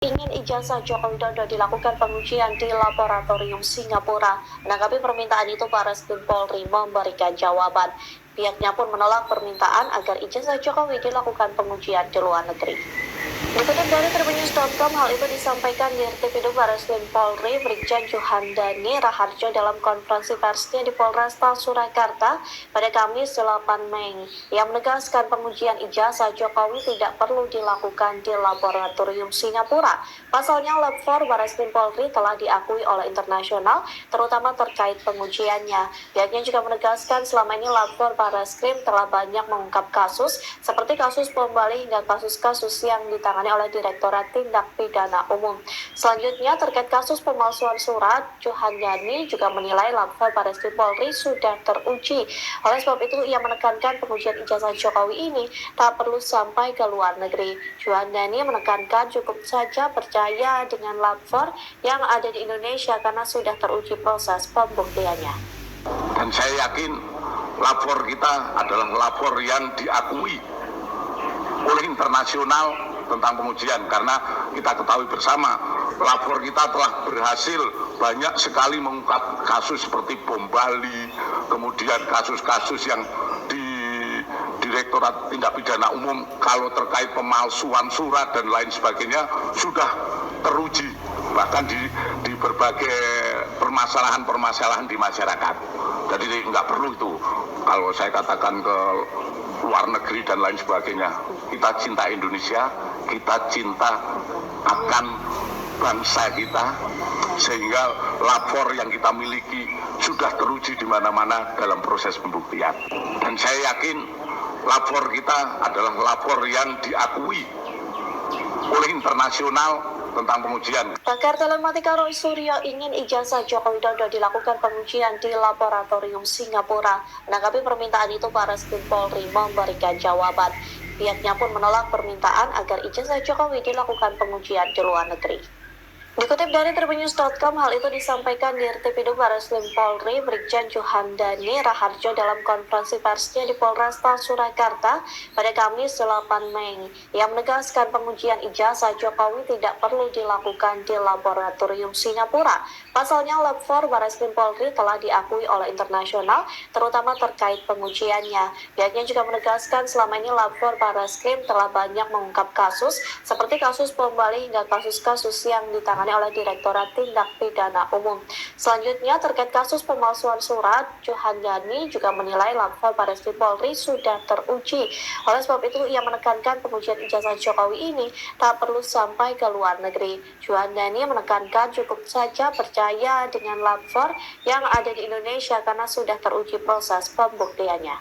Ingin ijazah Joko Widodo dilakukan pengujian di laboratorium Singapura. Menanggapi permintaan itu, Barreskrim Polri memberikan jawaban. Pihaknya pun menolak permintaan agar ijazah Jokowi dilakukan pengujian di luar negeri. Dikutip dari Tribunnews.com, hal itu disampaikan di RTPD Barreskrim Polri Brigjen Juhandani Raharjo dalam konferensi persnya di Polresta Surakarta pada Kamis 8 Mei. Yang menegaskan pengujian ijazah Jokowi tidak perlu dilakukan di laboratorium Singapura. Pasalnya, Lab 4 Barreskrim Polri telah diakui oleh internasional, terutama terkait pengujiannya. Pihaknya juga menegaskan selama ini Lab 4 Barreskrim telah banyak mengungkap kasus seperti kasus bom Bali hingga kasus-kasus yang ditangani oleh Direktorat Tindak Pidana Umum. Selanjutnya, terkait kasus pemalsuan surat, Juhandani juga menilai Lab 4 Barreskrim Polri sudah teruji. Oleh sebab itu, ia menekankan pengujian ijazah Jokowi ini tak perlu sampai ke luar negeri. Juhandani menekankan cukup saja percaya dengan Lab 4 yang ada di Indonesia karena sudah teruji proses pembuktiannya. Dan saya yakin lapor kita adalah lapor yang diakui oleh internasional tentang pengujian, karena kita ketahui bersama lapor kita telah berhasil banyak sekali mengungkap kasus seperti bom Bali, kemudian kasus-kasus yang di Direktorat Tindak Pidana Umum kalau terkait pemalsuan surat dan lain sebagainya sudah teruji, bahkan di berbagai permasalahan-permasalahan di masyarakat. Jadi nggak perlu itu kalau saya katakan ke luar negeri dan lain sebagainya. Kita cinta Indonesia, kita cinta akan bangsa kita, sehingga lapor yang kita miliki sudah teruji di mana-mana dalam proses pembuktian. Dan saya yakin lapor kita adalah lapor yang diakui oleh internasional tentang pengujian. Pakar telematika Roy Suryo ingin ijazah Joko Widodo dilakukan pengujian di laboratorium Singapura. Menanggapi permintaan itu, Barreskrim Polri memberikan jawaban. Pihaknya pun menolak permintaan agar ijazah Jokowi dilakukan pengujian di luar negeri. Dikutip dari Tribunnews.com, hal itu disampaikan di RTPD Barreskrim Polri Brigjen Juhandani Raharjo dalam konferensi persnya di Polresta Surakarta pada Kamis 8 Mei. Yang menegaskan pengujian ijazah Jokowi tidak perlu dilakukan di laboratorium Singapura. Pasalnya, Lab 4 Barreskrim Polri telah diakui oleh internasional, terutama terkait pengujiannya. Pihaknya juga menegaskan selama ini Lab 4 Barreskrim telah banyak mengungkap kasus seperti kasus bom Bali hingga kasus-kasus yang ditangani oleh Direktorat Tindak Pidana Umum. Selanjutnya, terkait kasus pemalsuan surat, Juhandani juga menilai Lab 4 Barreskrim Polri sudah teruji. Oleh sebab itu, ia menekankan pengujian ijazah Jokowi ini tak perlu sampai ke luar negeri. Juhandani menekankan cukup saja percaya dengan Lab 4 yang ada di Indonesia karena sudah teruji proses pembuktiannya.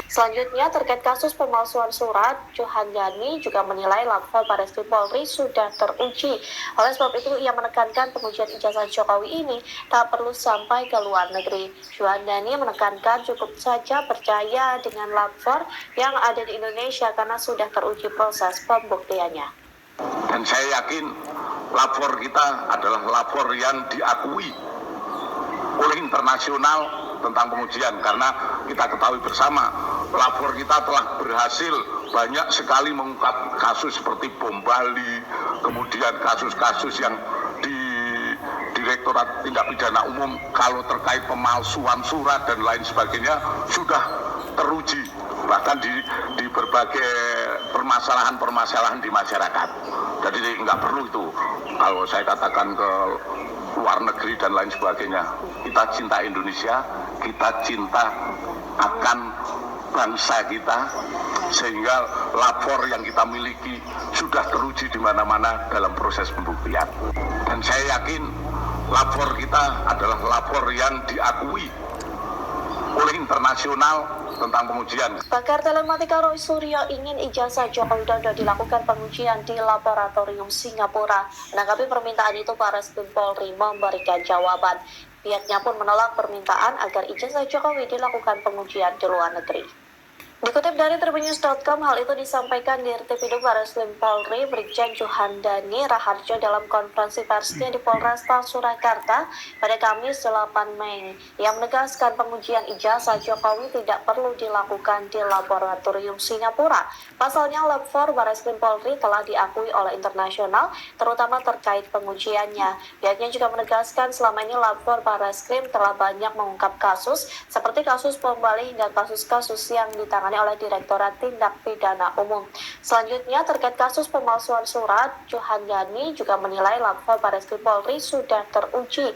Selanjutnya, terkait kasus pemalsuan surat, Juhandani juga menilai Lab 4 Barreskrim Polri sudah teruji. Oleh sebab itu, ia menekankan pengujian ijazah Jokowi ini tak perlu sampai ke luar negeri. Juhandani menekankan cukup saja percaya dengan Lab 4 yang ada di Indonesia karena sudah teruji proses pembuktiannya. Dan saya yakin lapor kita adalah lapor yang diakui oleh internasional tentang pengujian, karena kita ketahui bersama lapor kita telah berhasil banyak sekali mengungkap kasus seperti bom Bali, kemudian kasus-kasus yang di Direktorat Tindak Pidana Umum kalau terkait pemalsuan surat dan lain sebagainya sudah teruji, bahkan di berbagai permasalahan-permasalahan di masyarakat. Jadi nggak perlu itu kalau saya katakan ke luar negeri dan lain sebagainya. Kita cinta Indonesia, kita cinta akan bangsa kita, sehingga lapor yang kita miliki sudah teruji di mana-mana dalam proses pembuktian. Dan saya yakin lapor kita adalah lapor yang diakui oleh internasional tentang pengujian. Pakar telematika Roy Suryo ingin ijazah Joko Widodo dilakukan pengujian di laboratorium Singapura. Menanggapi permintaan itu, Barreskrim Polri memberikan jawaban. Pihaknya pun menolak permintaan agar ijazah Jokowi dilakukan pengujian di luar negeri. Dikutip dari tribunnews.com, hal itu disampaikan di RTPIDU Bareskrim Polri Brigjen Johandani Raharjo dalam konferensi persnya di Polresta Surakarta pada Kamis 8 Mei. Yang menegaskan pengujian ijazah Jokowi tidak perlu dilakukan di laboratorium Singapura. Pasalnya, Lab 4 Bareskrim Polri telah diakui oleh internasional, terutama terkait pengujiannya. Pihaknya juga menegaskan selama ini Lab 4 Bareskrim telah banyak mengungkap kasus seperti kasus bom Bali hingga kasus-kasus yang ditangani oleh Direktorat Tindak Pidana Umum. Selanjutnya, terkait kasus pemalsuan surat, Johandani juga menilai Lab 4 Bareskrim Polri sudah teruji